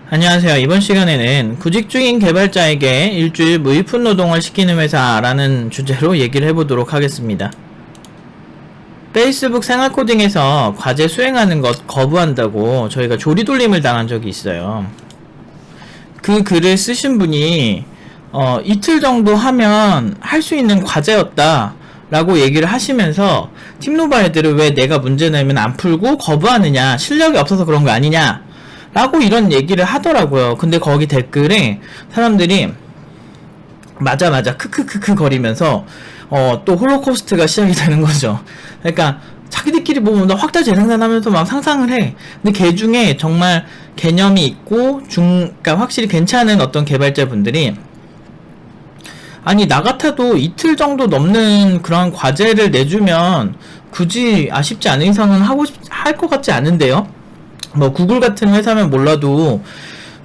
안녕하세요. 이번 시간에는 구직 중인 개발자에게 일주일 무이푼 노동을 시키는 회사라는 주제로 얘기를 해보도록 하겠습니다. 페이스북 생활코딩에서 과제 수행하는 것 거부한다고 저희가 조리돌림을 당한 적이 있어요. 그 글을 쓰신 분이 이틀 정도 하면 할 수 있는 과제였다 라고 얘기를 하시면서 팀노바 애들을 왜 내가 문제 내면 안 풀고 거부하느냐, 실력이 없어서 그런 거 아니냐 라고 이런 얘기를 하더라고요. 근데 거기 댓글에 사람들이 맞아 크크크크 거리면서 또 홀로코스트가 시작이 되는 거죠. 그러니까 자기들끼리 보면 확대 재생산하면서 막 상상을 해. 근데 걔 중에 정말 개념이 있고 그러니까 확실히 괜찮은 어떤 개발자분들이 아니 나 같아도 이틀 정도 넘는 그런 과제를 내주면 굳이 아쉽지 않은 이상은 할 것 같지 않은데요. 뭐 구글 같은 회사면 몰라도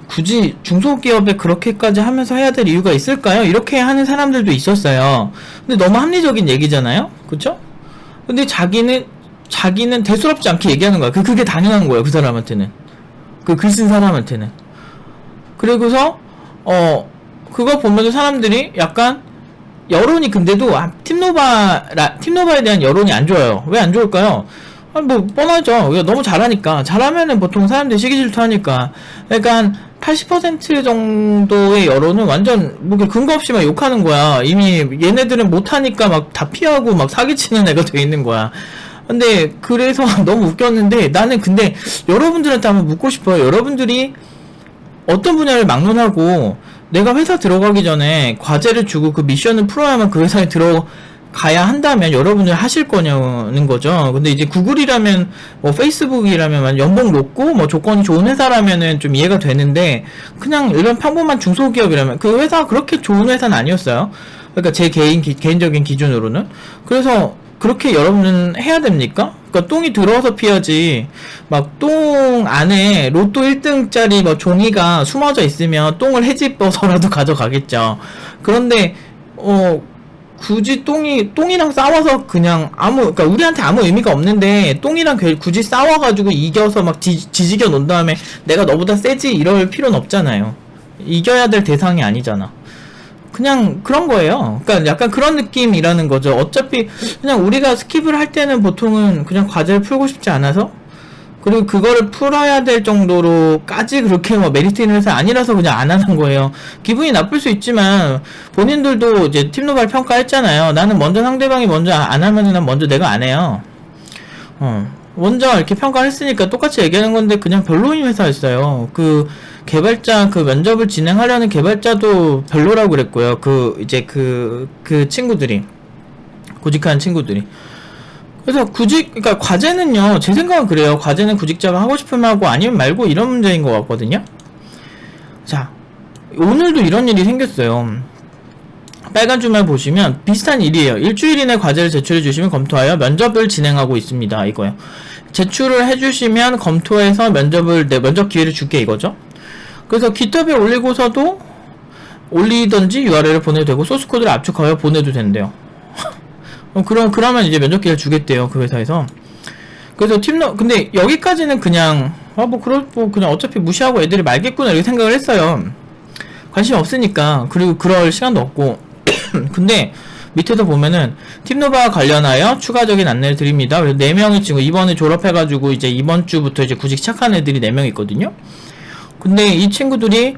굳이 중소기업에 그렇게까지 하면서 해야 될 이유가 있을까요? 이렇게 하는 사람들도 있었어요. 근데 너무 합리적인 얘기잖아요? 그쵸? 근데 자기는 대수롭지 않게 얘기하는 거야. 그게 당연한 거예요. 그 사람한테는. 그 글 쓴 사람한테는. 그리고서 그거 보면서 사람들이 약간 여론이 근데도 팀노바에 대한 여론이 안 좋아요. 왜 안 좋을까요? 뭐 뻔하죠. 너무 잘하니까. 잘하면은 보통 사람들이 시기 질투하니까. 그러니까 한 80% 정도의 여론은 완전 뭐 근거 없이 막 욕하는 거야. 이미 얘네들은 못하니까 막 다 피하고 막 사기치는 애가 돼 있는 거야. 근데 그래서 너무 웃겼는데 나는 근데 여러분들한테 한번 묻고 싶어요. 여러분들이 어떤 분야를 막론하고 내가 회사 들어가기 전에 과제를 주고 그 미션을 풀어야만 그 회사에 들어가야 한다면 여러분들 하실 거냐는 거죠. 근데 이제 구글이라면 뭐 페이스북이라면 연봉 높고 뭐 조건이 좋은 회사라면은 좀 이해가 되는데 그냥 이런 평범한 중소기업이라면 그 회사가 그렇게 좋은 회사는 아니었어요. 그러니까 제 개인적인 기준으로는. 그래서 그렇게 여러분은 해야 됩니까? 그러니까 똥이 들어와서 피하지. 막 똥 안에 로또 1등짜리 뭐 종이가 숨어져 있으면 똥을 헤집어서라도 가져가겠죠. 그런데 굳이 똥이랑 싸워서 그냥 그러니까 우리한테 아무 의미가 없는데 똥이랑 굳이 싸워가지고 이겨서 막 지지겨 놓은 다음에 내가 너보다 세지 이럴 필요는 없잖아요. 이겨야 될 대상이 아니잖아. 그냥 그런 거예요. 그러니까 약간 그런 느낌이라는 거죠. 어차피 그냥 우리가 스킵을 할 때는 보통은 그냥 과제를 풀고 싶지 않아서 그리고 그거를 풀어야 될 정도로까지 그렇게 뭐 메리트 있는 회사 아니라서 그냥 안 하는 거예요. 기분이 나쁠 수 있지만 본인들도 이제 팀노발 평가했잖아요. 나는 먼저 상대방이 먼저 안 하면은 난 먼저 내가 안 해요. 먼저 이렇게 평가를 했으니까 똑같이 얘기하는 건데 그냥 별로인 회사였어요. 그 개발자 그 면접을 진행하려는 개발자도 별로라고 그랬고요. 그 친구들이 구직하는 친구들이. 그래서 그러니까 과제는요, 제 생각은 그래요. 과제는 구직자가 하고 싶으면 하고 아니면 말고 이런 문제인 것 같거든요. 자, 오늘도 이런 일이 생겼어요. 빨간 주말 보시면 비슷한 일이에요. 일주일 이내 과제를 제출해 주시면 검토하여 면접을 진행하고 있습니다. 이거요. 제출을 해주시면 검토해서 면접 기회를 줄게 이거죠. 그래서 GitHub에 올리고서도 올리던지 URL을 보내도 되고 소스코드를 압축하여 보내도 된대요. 그러면 이제 면접 기회를 주겠대요. 그 회사에서. 그래서 근데 여기까지는 그냥 그냥 어차피 무시하고 애들이 말겠구나 이렇게 생각을 했어요. 관심 없으니까. 그리고 그럴 시간도 없고. 근데 밑에서 보면은 팀노바와 관련하여 추가적인 안내를 드립니다. 그래서 4명이 지금 이번에 졸업해가지고 이제 이번 주부터 이제 구직 시작한 애들이 4명 있거든요. 근데 이 친구들이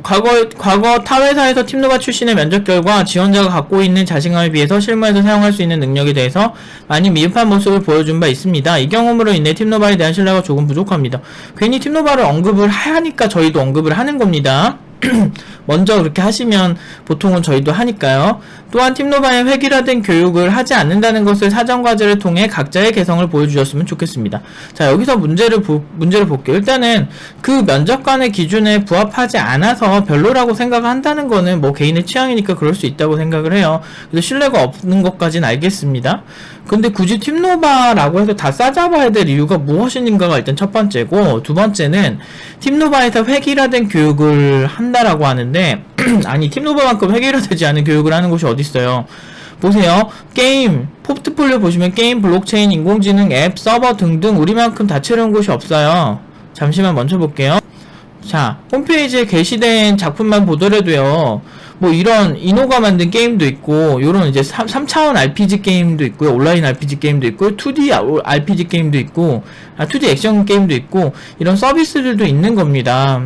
과거 타 회사에서 팀노바 출신의 면접 결과 지원자가 갖고 있는 자신감에 비해서 실무에서 사용할 수 있는 능력에 대해서 많이 미흡한 모습을 보여준 바 있습니다. 이 경험으로 인해 팀노바에 대한 신뢰가 조금 부족합니다. 괜히 팀노바를 언급을 하니까 저희도 언급을 하는 겁니다. 먼저 그렇게 하시면 보통은 저희도 하니까요. 또한 팀노바의 획일화된 교육을 하지 않는다는 것을 사전과제를 통해 각자의 개성을 보여주셨으면 좋겠습니다. 자, 여기서 문제를 볼게요. 일단은 그 면접관의 기준에 부합하지 않아서 별로라고 생각한다는 거는 뭐 개인의 취향이니까 그럴 수 있다고 생각을 해요. 그래서 신뢰가 없는 것까지는 알겠습니다. 근데 굳이 팀노바라고 해서 다 싸잡아야 될 이유가 무엇인가가 일단 첫 번째고, 두 번째는 팀노바에서 획일화된 교육을 한다라고 하는데 아니 팀노바만큼 획일화되지 않은 교육을 하는 곳이 어딨어요. 보세요. 게임 포트폴리오 보시면 게임, 블록체인, 인공지능, 앱, 서버 등등 우리만큼 다채로운 곳이 없어요. 잠시만 멈춰볼게요. 자, 홈페이지에 게시된 작품만 보더라도요, 뭐 이런 이노가 만든 게임도 있고, 요런 이제 3차원 RPG 게임도 있고요, 온라인 RPG 게임도 있고, 2D RPG 게임도 있고, 2D 액션 게임도 있고, 이런 서비스들도 있는 겁니다.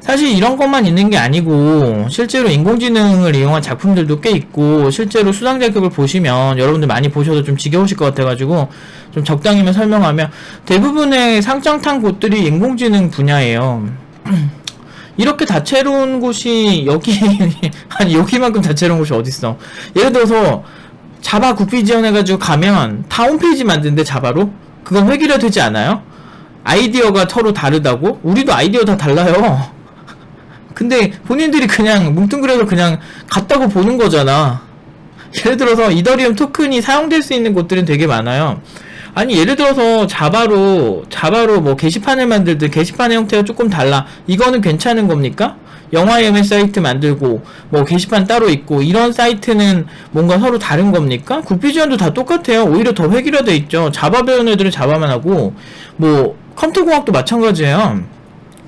사실 이런 것만 있는 게 아니고 실제로 인공지능을 이용한 작품들도 꽤 있고, 실제로 수상 자격을 보시면 여러분들 많이 보셔도 좀 지겨우실 것 같아가지고 좀 적당히만 설명하면, 대부분의 상장 탄 곳들이 인공지능 분야예요. 이렇게 다채로운 곳이 여기 아니 여기만큼 다채로운 곳이 어딨어. 예를 들어서 자바 국비 지원해가지고 가면 다 홈페이지 만드는데 자바로? 그건 획일화 되지 않아요? 아이디어가 서로 다르다고? 우리도 아이디어 다 달라요. 근데 본인들이 그냥 뭉뚱그려서 그냥 같다고 보는 거잖아. 예를 들어서 이더리움 토큰이 사용될 수 있는 곳들은 되게 많아요. 아니 예를 들어서 자바로 뭐 게시판을 만들든 게시판의 형태가 조금 달라, 이거는 괜찮은 겁니까? 영화예매 사이트 만들고 뭐 게시판 따로 있고 이런 사이트는 뭔가 서로 다른 겁니까? 국비지원도 다 똑같아요. 오히려 더 획일화돼 있죠. 자바 배우는 애들은 자바만 하고, 뭐 컴퓨터공학도 마찬가지예요.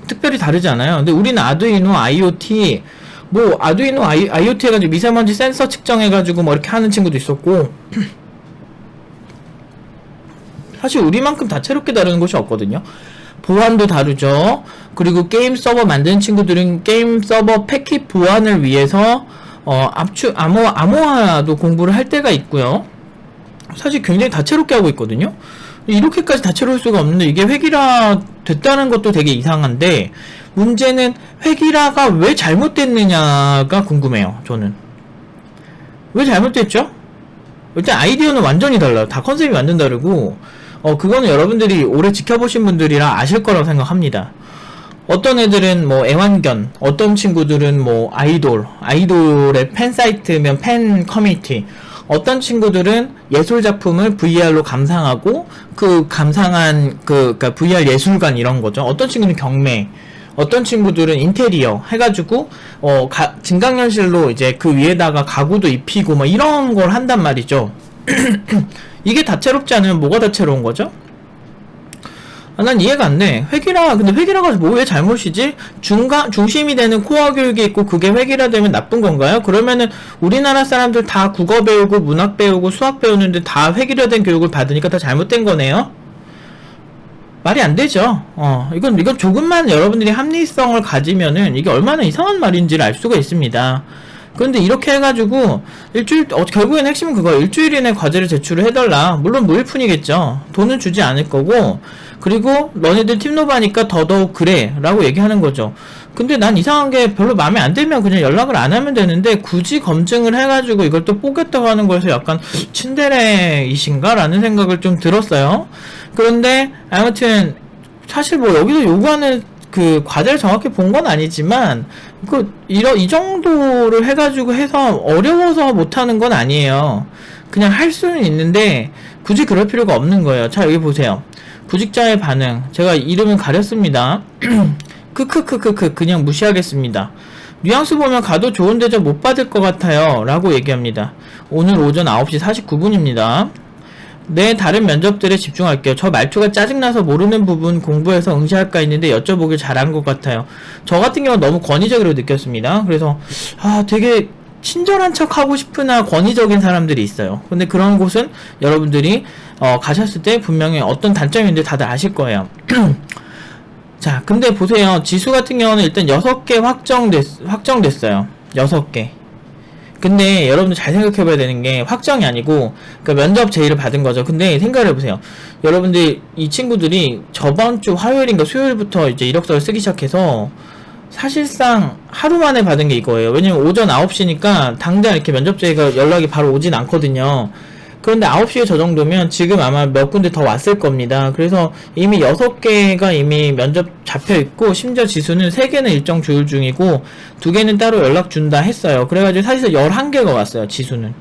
특별히 다르지 않아요. 근데 우리는 아두이노, IoT, 뭐 아두이노, IoT 해가지고 미세먼지 센서 측정해가지고 뭐 이렇게 하는 친구도 있었고, 사실 우리만큼 다채롭게 다루는 것이 없거든요. 보안도 다르죠. 그리고 게임 서버 만드는 친구들은 게임 서버 패킷 보안을 위해서 암호화도 공부를 할 때가 있고요. 사실 굉장히 다채롭게 하고 있거든요. 이렇게까지 다채로울 수가 없는데 이게 획일화 됐다는 것도 되게 이상한데, 문제는 획일화가 왜 잘못됐느냐가 궁금해요. 저는 왜 잘못됐죠? 일단 아이디어는 완전히 달라요. 다 컨셉이 완전 다르고, 그거는 여러분들이 오래 지켜보신 분들이라 아실 거라고 생각합니다. 어떤 애들은 뭐 애완견, 어떤 친구들은 뭐 아이돌의 팬 사이트면 팬 커뮤니티, 어떤 친구들은 예술 작품을 VR로 감상하고 그 감상한 그러니까 VR 예술관 이런 거죠. 어떤 친구는 경매, 어떤 친구들은 인테리어 해가지고 증강현실로 이제 그 위에다가 가구도 입히고 뭐 이런 걸 한단 말이죠. 이게 다채롭지 않으면 뭐가 다채로운 거죠? 난 이해가 안 돼. 근데 획일화가 뭐 왜 잘못이지? 중심이 되는 코어 교육이 있고 그게 획일화되면 나쁜 건가요? 그러면은 우리나라 사람들 다 국어 배우고 문학 배우고 수학 배우는데 다 획일화된 교육을 받으니까 다 잘못된 거네요? 말이 안 되죠. 이건 조금만 여러분들이 합리성을 가지면은 이게 얼마나 이상한 말인지를 알 수가 있습니다. 그런데 이렇게 해가지고 결국엔 핵심은 그거예요. 일주일 이내 과제를 제출을 해달라. 물론 무일푼이겠죠. 돈은 주지 않을 거고, 그리고 너네들 팀노바니까 더더욱 그래 라고 얘기하는 거죠. 근데 난 이상한 게 별로 마음에 안 들면 그냥 연락을 안 하면 되는데, 굳이 검증을 해가지고 이걸 또 뽀겠다고 하는 거에서 약간 친데레이신가? 라는 생각을 좀 들었어요. 그런데 아무튼 사실 뭐 여기서 요구하는 그 과제를 정확히 본 건 아니지만, 이 정도를 해가지고 해서 어려워서 못하는 건 아니에요. 그냥 할 수는 있는데 굳이 그럴 필요가 없는 거예요. 자, 여기 보세요. 구직자의 반응. 제가 이름은 가렸습니다. 크크크크크 그냥 무시하겠습니다. 뉘앙스 보면 가도 좋은 대접 못 받을 것 같아요 라고 얘기합니다. 오늘 오전 9시 49분입니다. 네, 다른 면접들에 집중할게요. 저 말투가 짜증나서 모르는 부분 공부해서 응시할까 했는데 여쭤보길 잘한 것 같아요. 저 같은 경우는 너무 권위적으로 느꼈습니다. 그래서 되게 친절한 척 하고 싶으나 권위적인 사람들이 있어요. 근데 그런 곳은 여러분들이 가셨을 때 분명히 어떤 단점이 있는데 다들 아실 거예요. 자, 근데 보세요. 지수 같은 경우는 일단 6개 확정됐어요. 6개. 근데 여러분들 잘 생각해봐야 되는 게 확정이 아니고, 그러니까 면접 제의를 받은 거죠. 근데 생각을 해보세요. 여러분들 이 친구들이 저번 주 화요일인가 수요일부터 이제 이력서를 쓰기 시작해서 사실상 하루 만에 받은 게 이거예요. 왜냐면 오전 9시니까 당장 이렇게 면접 제의가 연락이 바로 오진 않거든요. 그런데 9시에 저 정도면 지금 아마 몇 군데 더 왔을 겁니다. 그래서 이미 6개가 이미 면접 잡혀있고, 심지어 지수는 3개는 일정 조율 중이고 2개는 따로 연락 준다 했어요. 그래가지고 사실상 11개가 왔어요. 지수는.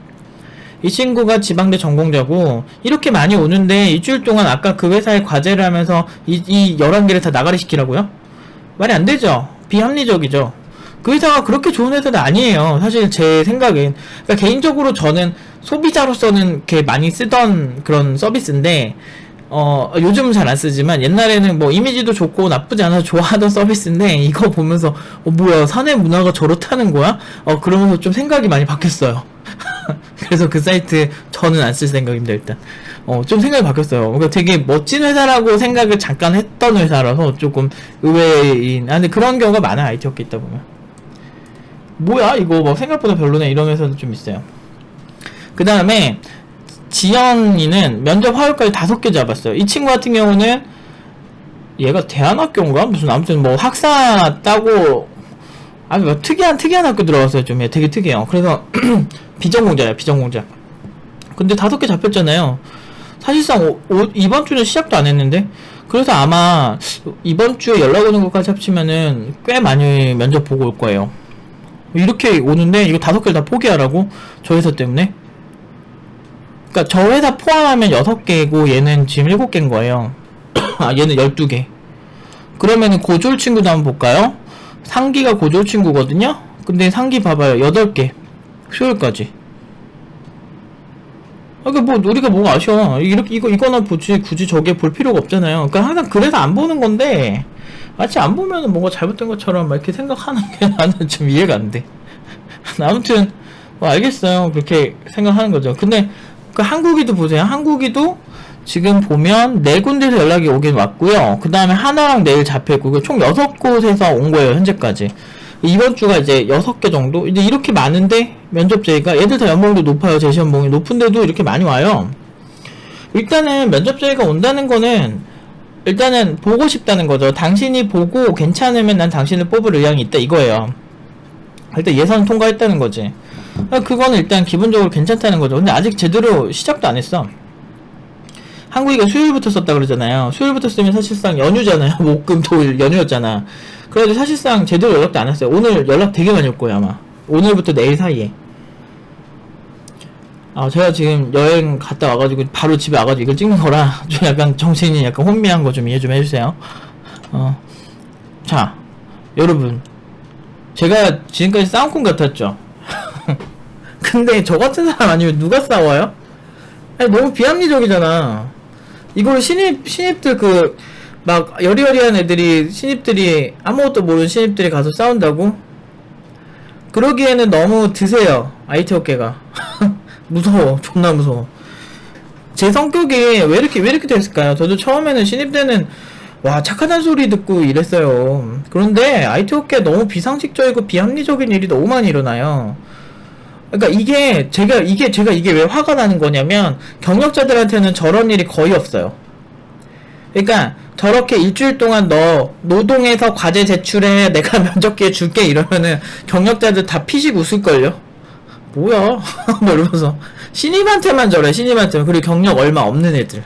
이 친구가 지방대 전공자고 이렇게 많이 오는데 일주일 동안 아까 그 회사에 과제를 하면서 이 11개를 다 나가리 시키라고요? 말이 안 되죠. 비합리적이죠. 그 회사가 그렇게 좋은 회사는 아니에요. 사실 제 생각엔. 그러니까 개인적으로 저는 소비자로서는 이렇게 많이 쓰던 그런 서비스인데, 요즘은 잘 안 쓰지만 옛날에는 뭐 이미지도 좋고 나쁘지 않아서 좋아하던 서비스인데 이거 보면서 뭐야 사내 문화가 저렇다는 거야? 그러면서 좀 생각이 많이 바뀌었어요. 그래서 그 사이트 저는 안 쓸 생각입니다 일단. 좀 생각이 바뀌었어요. 그러니까 되게 멋진 회사라고 생각을 잠깐 했던 회사라서 조금 의외인. 근데 그런 경우가 많아요. IT 업계 있다 보면. 뭐야 이거 뭐 생각보다 별로네 이런 회사도 좀 있어요. 그 다음에 지연이는 면접 화요일까지 5개 잡았어요. 이 친구 같은 경우는 얘가 대안학교인가? 무슨 아무튼 뭐 학사 따고 아주 뭐 특이한 학교 들어갔어요. 좀 되게 특이해요. 그래서 비전공자야 비전공자. 근데 5개 잡혔잖아요. 사실상 이번 주는 시작도 안 했는데 그래서 아마 이번 주에 연락 오는 것까지 합치면은 꽤 많이 면접 보고 올 거예요. 이렇게 오는데 이거 5개를 다 포기하라고? 저 회사 때문에? 그니까 저 회사 포함하면 6개고 얘는 지금 7개인 거예요. 얘는 12개. 그러면은 고졸 친구도 한번 볼까요? 상기가 고졸 친구거든요? 근데 상기 봐봐요. 8개. 수요일까지. 뭐 우리가 뭐가 아쉬워. 이거나 보지 굳이 저게 볼 필요가 없잖아요. 그러니까 항상 그래서 안 보는 건데 마치 안 보면은 뭔가 잘못된 것처럼 막 이렇게 생각하는 게 나는 좀 이해가 안 돼. 아무튼 뭐 알겠어요. 그렇게 생각하는 거죠. 근데 그 한국이도 보세요. 한국이도 지금 보면 4군데에서 연락이 오긴 왔고요. 그 다음에 하나랑 내일 잡혀있고 총 6곳에서 온 거예요. 현재까지. 이번 주가 이제 6개 정도? 이제 이렇게 많은데 면접 제의가 얘들 다 연봉도 높아요. 제시 연봉이 높은데도 이렇게 많이 와요. 일단은 면접 제의가 온다는 거는 일단은 보고 싶다는 거죠. 당신이 보고 괜찮으면 난 당신을 뽑을 의향이 있다 이거예요. 일단 예선 통과했다는 거지. 그거는 일단 기본적으로 괜찮다는 거죠. 근데 아직 제대로 시작도 안 했어. 한국이가 수요일부터 썼다 그러잖아요. 수요일부터 쓰면 사실상 연휴잖아요. 목, 금, 토일 연휴였잖아. 그래도 사실상 제대로 연락도 안 왔어요. 오늘 연락 되게 많이 올 거예요 아마. 오늘부터 내일 사이에. 제가 지금 여행 갔다 와가지고 바로 집에 와가지고 이걸 찍는 거라 좀 약간 정신이 약간 혼미한 거 좀 이해 좀 해주세요. 자 여러분 제가 지금까지 싸움꾼 같았죠? 근데 저 같은 사람 아니면 누가 싸워요? 아니, 너무 비합리적이잖아. 이걸 신입들 막 여리여리한 애들이 신입들이 아무것도 모르는 신입들이 가서 싸운다고? 그러기에는 너무 드세요. IT 업계가. 무서워. 존나 무서워. 제 성격이 왜 이렇게 됐을까요? 저도 처음에는 신입 때는 와 착하단 소리 듣고 이랬어요. 그런데 IT 업계 너무 비상식적이고 비합리적인 일이 너무 많이 일어나요. 그러니까 제가 이게 왜 화가 나는 거냐면 경력자들한테는 저런 일이 거의 없어요. 그러니까 저렇게 일주일 동안 너 노동해서 과제 제출해 내가 면접 기회 줄게 이러면은 경력자들 다 피식 웃을걸요? 뭐야 뭐 이러면서 신입한테만 저래. 신입한테만. 그리고 경력 얼마 없는 애들.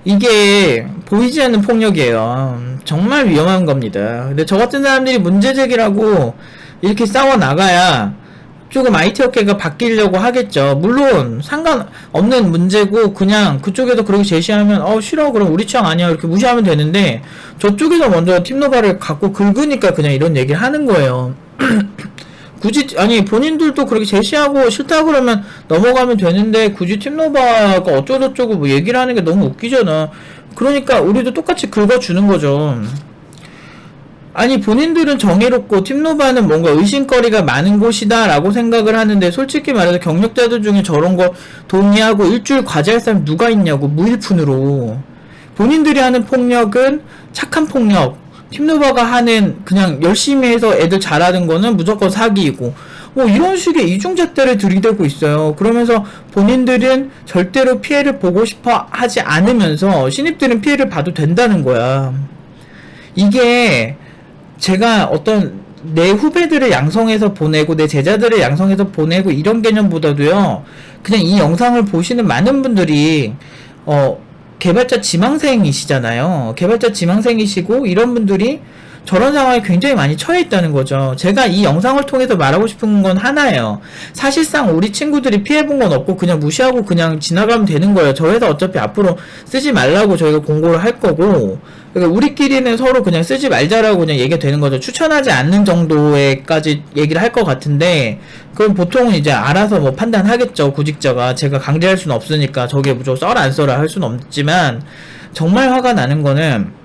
이게 보이지 않는 폭력이에요. 정말 위험한 겁니다. 근데 저 같은 사람들이 문제 제기라고 이렇게 싸워 나가야 조금 IT 업계가 바뀌려고 하겠죠. 물론 상관없는 문제고 그냥 그쪽에서 그렇게 제시하면 싫어 그럼 우리 취향 아니야 이렇게 무시하면 되는데 저쪽에서 먼저 팀노바를 갖고 긁으니까 그냥 이런 얘기를 하는 거예요. 굳이 본인들도 그렇게 제시하고 싫다 그러면 넘어가면 되는데 굳이 팀노바가 어쩌고저쩌고 뭐 얘기를 하는 게 너무 웃기잖아. 그러니까 우리도 똑같이 긁어주는 거죠. 아니 본인들은 정의롭고 팀노바는 뭔가 의심거리가 많은 곳이다 라고 생각을 하는데 솔직히 말해서 경력자들 중에 저런 거 동의하고 일주일 과제할 사람 누가 있냐고. 무일푼으로 본인들이 하는 폭력은 착한 폭력, 팀노바가 하는 그냥 열심히 해서 애들 잘하는 거는 무조건 사기이고 뭐 이런 식의 이중잣대를 들이대고 있어요. 그러면서 본인들은 절대로 피해를 보고 싶어 하지 않으면서 신입들은 피해를 봐도 된다는 거야. 이게 제가 어떤 내 후배들을 양성해서 보내고 내 제자들을 양성해서 보내고 이런 개념보다도요 그냥 이 영상을 보시는 많은 분들이 개발자 지망생이시잖아요. 개발자 지망생이시고 이런 분들이 저런 상황에 굉장히 많이 처해 있다는 거죠. 제가 이 영상을 통해서 말하고 싶은 건 하나예요. 사실상 우리 친구들이 피해본 건 없고 그냥 무시하고 그냥 지나가면 되는 거예요. 저 회사 어차피 앞으로 쓰지 말라고 저희가 공고를 할 거고, 그러니까 우리끼리는 서로 그냥 쓰지 말자라고 그냥 얘기가 되는 거죠. 추천하지 않는 정도에까지 얘기를 할 것 같은데, 그럼 보통은 이제 알아서 뭐 판단하겠죠. 구직자가. 제가 강제할 수는 없으니까 저게 무조건 써라 안 써라 할 수는 없지만, 정말 화가 나는 거는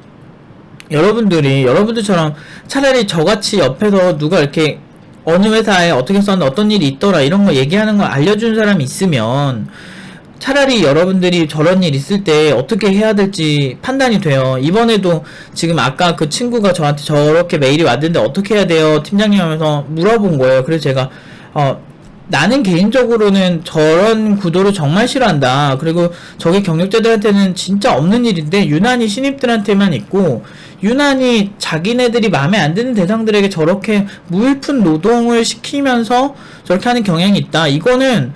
여러분들처럼 차라리 저같이 옆에서 누가 이렇게 어느 회사에 어떻게 썼는데 어떤 일이 있더라 이런 거 얘기하는 거 알려주는 사람이 있으면 차라리 여러분들이 저런 일 있을 때 어떻게 해야 될지 판단이 돼요. 이번에도 지금 아까 그 친구가 저한테 저렇게 메일이 왔는데 어떻게 해야 돼요 팀장님 하면서 물어본 거예요. 그래서 제가 나는 개인적으로는 저런 구도를 정말 싫어한다. 그리고 저게 경력자들한테는 진짜 없는 일인데 유난히 신입들한테만 있고, 유난히 자기네들이 마음에 안 드는 대상들에게 저렇게 무일푼 노동을 시키면서 저렇게 하는 경향이 있다. 이거는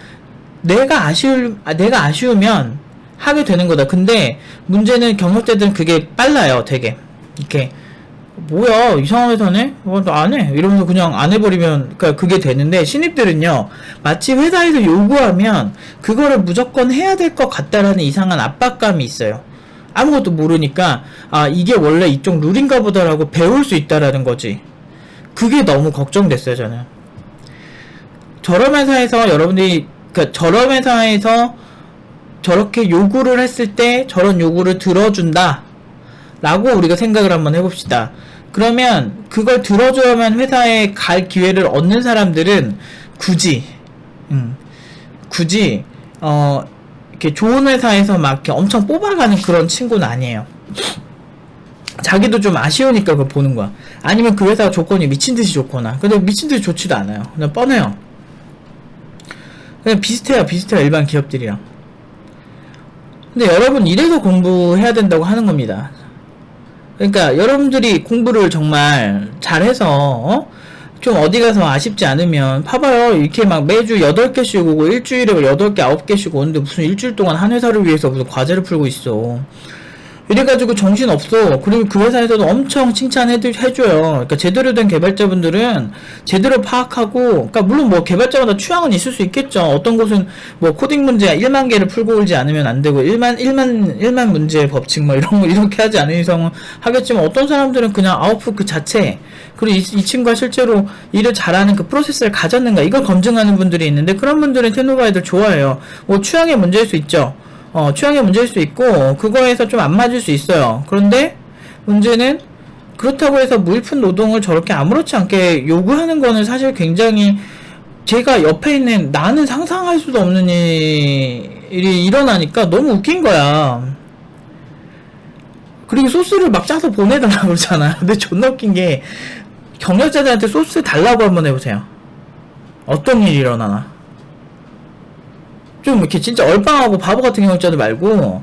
내가 아쉬우면 하게 되는 거다. 근데 문제는 경력자들은 그게 빨라요. 되게 이렇게 뭐야 이상한 회사네? 너 안 해? 이러면서 그냥 안 해버리면 그게 되는데, 신입들은요 마치 회사에서 요구하면 그거를 무조건 해야 될 것 같다라는 이상한 압박감이 있어요. 아무것도 모르니까 이게 원래 이쪽 룰인가 보다라고 배울 수 있다라는 거지. 그게 너무 걱정됐어요. 저는 저런 회사에서 여러분들이 저런 회사에서 저렇게 요구를 했을 때 저런 요구를 들어준다 라고 우리가 생각을 한번 해봅시다. 그러면 그걸 들어줘야만 회사에 갈 기회를 얻는 사람들은 굳이 이렇게 좋은 회사에서 막 이렇게 엄청 뽑아가는 그런 친구는 아니에요. 자기도 좀 아쉬우니까 그걸 보는 거야. 아니면 그 회사 조건이 미친듯이 좋거나. 근데 미친듯이 좋지도 않아요. 그냥 뻔해요. 그냥 비슷해요. 일반 기업들이랑. 근데 여러분 이래서 공부해야 된다고 하는 겁니다. 그러니까 여러분들이 공부를 정말 잘해서 좀 어디 가서 아쉽지 않으면 봐봐요. 이렇게 막 매주 8개씩 오고 일주일에 8개 9개씩 오는데 무슨 일주일 동안 한 회사를 위해서 무슨 과제를 풀고 있어. 이래가지고 정신없어. 그리고 그 회사에서도 엄청 칭찬해줘요. 그러니까 제대로 된 개발자분들은 제대로 파악하고, 그러니까 물론 뭐 개발자마다 취향은 있을 수 있겠죠. 어떤 곳은 뭐 코딩 문제 1만 개를 풀고 오지 않으면 안 되고 1만 문제의 법칙 뭐 이런 거 이렇게 하지 않은 이상은 하겠지만, 어떤 사람들은 그냥 아웃풋 그 자체, 그리고 이 친구가 실제로 일을 잘하는 그 프로세스를 가졌는가 이걸 검증하는 분들이 있는데, 그런 분들은 테노바 애들 좋아해요. 뭐 취향의 문제일 수 있죠. 취향의 문제일 수 있고 그거에서 좀 안 맞을 수 있어요. 그런데 문제는 그렇다고 해서 무일푼 노동을 저렇게 아무렇지 않게 요구하는 거는 사실 굉장히, 제가 옆에 있는 나는 상상할 수도 없는 일이 일어나니까 너무 웃긴 거야. 그리고 소스를 막 짜서 보내달라고 그러잖아요. 근데 존나 웃긴 게, 경력자들한테 소스 달라고 한번 해보세요. 어떤 일이 일어나나. 좀 이렇게 진짜 얼빵하고 바보 같은 경력자들 말고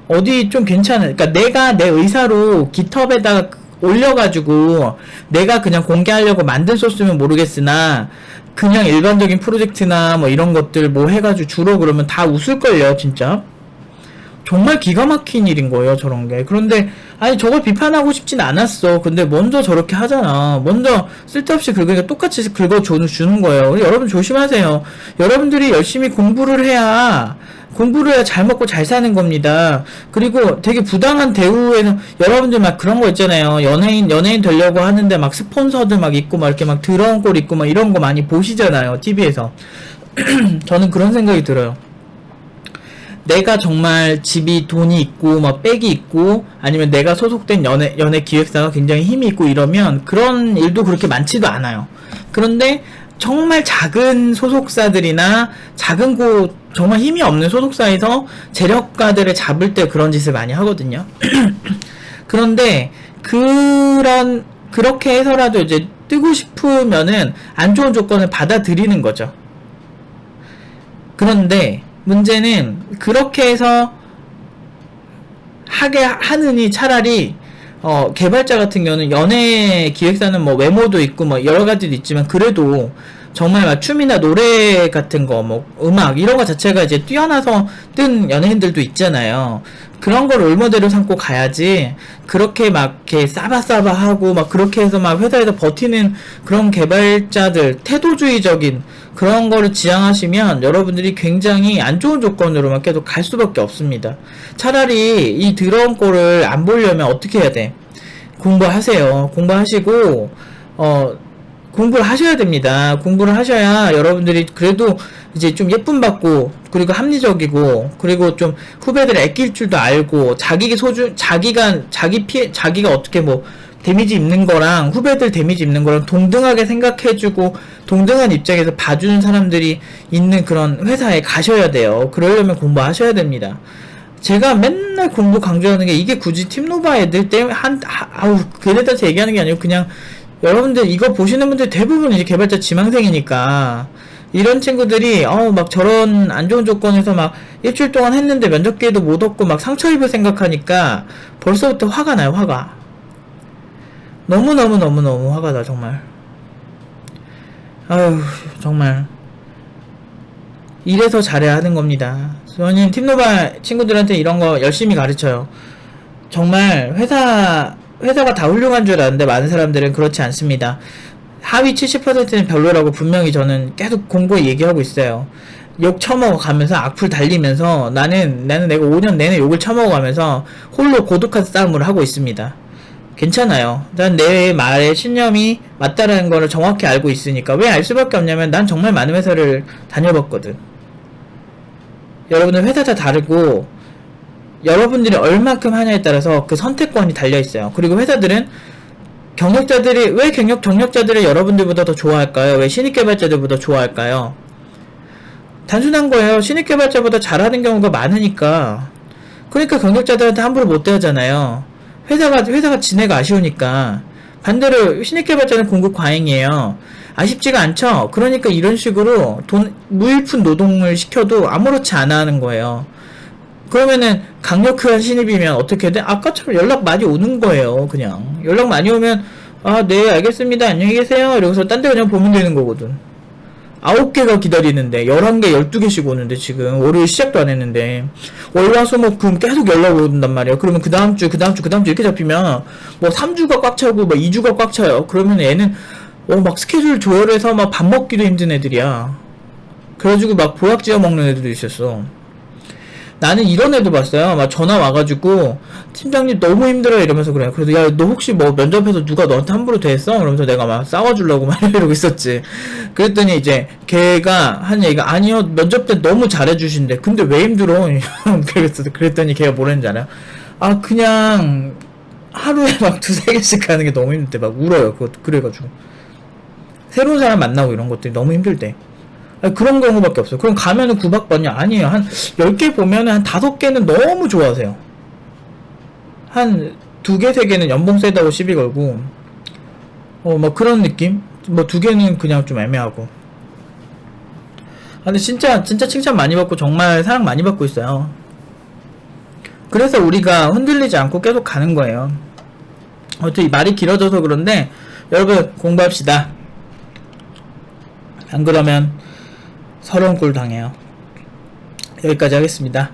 어디 좀 괜찮은, 그러니까 내가 내 의사로 깃허브에다가 올려가지고 내가 그냥 공개하려고 만든 소스면 모르겠으나, 그냥 일반적인 프로젝트나 뭐 이런 것들 뭐 해가지고 주로 그러면 다 웃을걸요. 진짜 정말 기가 막힌 일인 거예요, 저런 게. 그런데 아니 저걸 비판하고 싶진 않았어. 근데 먼저 저렇게 하잖아. 먼저 쓸데없이 긁으니까 똑같이 긁어주는 거예요. 여러분 조심하세요. 여러분들이 열심히 공부를 해야 잘 먹고 잘 사는 겁니다. 그리고 되게 부당한 대우에는 여러분들 막 그런 거 있잖아요. 연예인 되려고 하는데 막 스폰서들 막 있고 막 이렇게 막 더러운 꼴 있고 막 이런 거 많이 보시잖아요, TV에서. 저는 그런 생각이 들어요. 내가 정말 집이 돈이 있고 막 백이 있고 아니면 내가 소속된 연예 기획사가 굉장히 힘이 있고 이러면 그런 일도 그렇게 많지도 않아요. 그런데 정말 작은 소속사들이나 작은 곳, 정말 힘이 없는 소속사에서 재력가들을 잡을 때 그런 짓을 많이 하거든요. 그런데 그렇게 해서라도 이제 뜨고 싶으면은 안 좋은 조건을 받아들이는 거죠. 그런데 문제는 그렇게 해서 하느니 차라리 개발자 같은 경우는 연예 기획사는 뭐 외모도 있고 뭐 여러 가지도 있지만 그래도 정말 막 춤이나 노래 같은 거, 뭐 음악 이런 거 자체가 이제 뛰어나서 뜬 연예인들도 있잖아요. 그런 걸 롤모델로 삼고 가야지, 그렇게 막 이렇게 싸바싸바하고 막 그렇게 해서 막 회사에서 버티는 그런 개발자들, 태도주의적인 그런 거를 지향하시면 여러분들이 굉장히 안 좋은 조건으로만 계속 갈 수밖에 없습니다. 차라리 이 더러운 꼴을 안 보려면 어떻게 해야 돼? 공부하세요. 공부하시고 공부를 하셔야 됩니다. 공부를 하셔야 여러분들이 그래도 이제 좀 예쁨 받고, 그리고 합리적이고, 그리고 좀 후배들 아낄 줄도 알고, 자기가 어떻게 뭐 데미지 입는 거랑 후배들 데미지 입는 거랑 동등하게 생각해주고 동등한 입장에서 봐주는 사람들이 있는 그런 회사에 가셔야 돼요. 그러려면 공부하셔야 됩니다. 제가 맨날 공부 강조하는 게, 이게 굳이 팀노바 애들 때문에 걔네들한테 얘기하는 게 아니고, 그냥 여러분들 이거 보시는 분들 대부분 이제 개발자 지망생이니까, 이런 친구들이 막 저런 안 좋은 조건에서 막 일주일 동안 했는데 면접 기회도 못 얻고 막 상처 입을 생각하니까 벌써부터 화가 나요. 화가 너무 화가 나 정말. 아유 정말 이래서 잘해야 하는 겁니다. 저는 팀노바 친구들한테 이런 거 열심히 가르쳐요. 정말 회사가 다 훌륭한 줄 아는데 많은 사람들은 그렇지 않습니다. 하위 70%는 별로라고 분명히 저는 계속 공고히 얘기하고 있어요. 욕 처먹어 가면서, 악플 달리면서, 나는 내가 5년 내내 욕을 처먹어 가면서 홀로 고독한 싸움을 하고 있습니다. 괜찮아요. 난 내 말에 신념이 맞다라는 거를 정확히 알고 있으니까. 왜 알 수밖에 없냐면, 난 정말 많은 회사를 다녀봤거든. 여러분들 회사 다 다르고, 여러분들이 얼만큼 하냐에 따라서 그 선택권이 달려있어요. 그리고 회사들은 왜 경력자들을 여러분들보다 더 좋아할까요? 왜 신입 개발자들보다 좋아할까요? 단순한 거예요. 신입 개발자보다 잘하는 경우가 많으니까. 그러니까 경력자들한테 함부로 못 대하잖아요. 회사가 지내가 아쉬우니까. 반대로 신입 개발자는 공급 과잉이에요. 아쉽지가 않죠? 그러니까 이런 식으로 무일푼 노동을 시켜도 아무렇지 않아 하는 거예요. 그러면은 강력한 신입이면 어떻게 돼? 아까처럼 연락 많이 오는 거예요. 그냥 연락 많이 오면 네 알겠습니다 안녕히 계세요 이러고서 딴 데 그냥 보면 되는 거거든. 9개가 기다리는데 11개 12개씩 오는데, 지금 월요일 시작도 안 했는데 월화수목금 계속 연락 온단 말이에요. 그러면 그 다음 주 이렇게 잡히면 뭐 3주가 꽉 차고 뭐 2주가 꽉 차요. 그러면 얘는 막 스케줄 조율해서 막 밥 먹기도 힘든 애들이야. 그래가지고 막 보약 지어 먹는 애들도 있었어. 나는 이런 애도 봤어요. 막 전화 와가지고 팀장님 너무 힘들어 이러면서 그래. 그래서 야 너 혹시 뭐 면접해서 누가 너한테 함부로 대했어? 그러면서 내가 막 싸워주려고 막 이러고 있었지. 그랬더니 이제 걔가 한 얘기가, 아니요 면접 때 너무 잘해주신대. 근데 왜 힘들어? 그랬더니 걔가 뭐랬는지 알아요? 그냥 하루에 막 2-3개씩 가는 게 너무 힘들대. 막 울어요. 그래가지고 새로운 사람 만나고 이런 것들이 너무 힘들대. 그런 경우밖에 없어요. 그럼 가면은 구박받냐? 아니에요. 한 10개 보면은 한 5개는 너무 좋아하세요. 한 2개, 3개는 연봉 세다고 시비 걸고, 뭐 그런 느낌? 뭐 2개는 그냥 좀 애매하고. 근데 진짜 칭찬 많이 받고 정말 사랑 많이 받고 있어요. 그래서 우리가 흔들리지 않고 계속 가는 거예요. 어차피 말이 길어져서 그런데, 여러분 공부합시다. 안 그러면 서러운 꼴 당해요. 여기까지 하겠습니다.